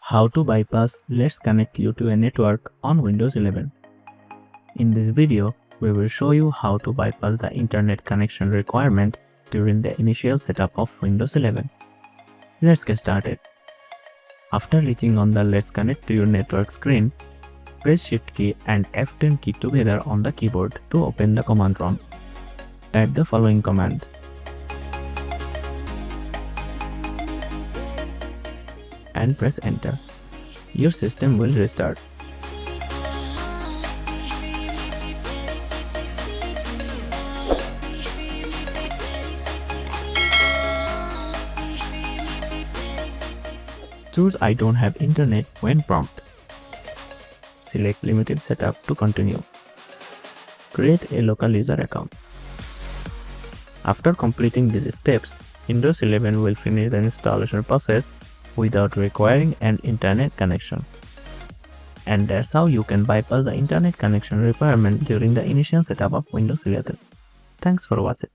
How to bypass Let's Connect You to a network on Windows 11. In this video, we will show you how to bypass the internet connection requirement during the initial setup of Windows 11. Let's get started. After reaching on the Let's Connect to Your network screen, press Shift key and F10 key together on the keyboard to open the command prompt. Type the following command: and press enter. Your system will restart. Choose I don't have internet when prompt. Select limited setup to continue. Create a local user account. After completing these steps, Windows 11 will finish the installation process without requiring an internet connection. And that's how you can bypass the internet connection requirement during the initial setup of Windows 11. Thanks for watching.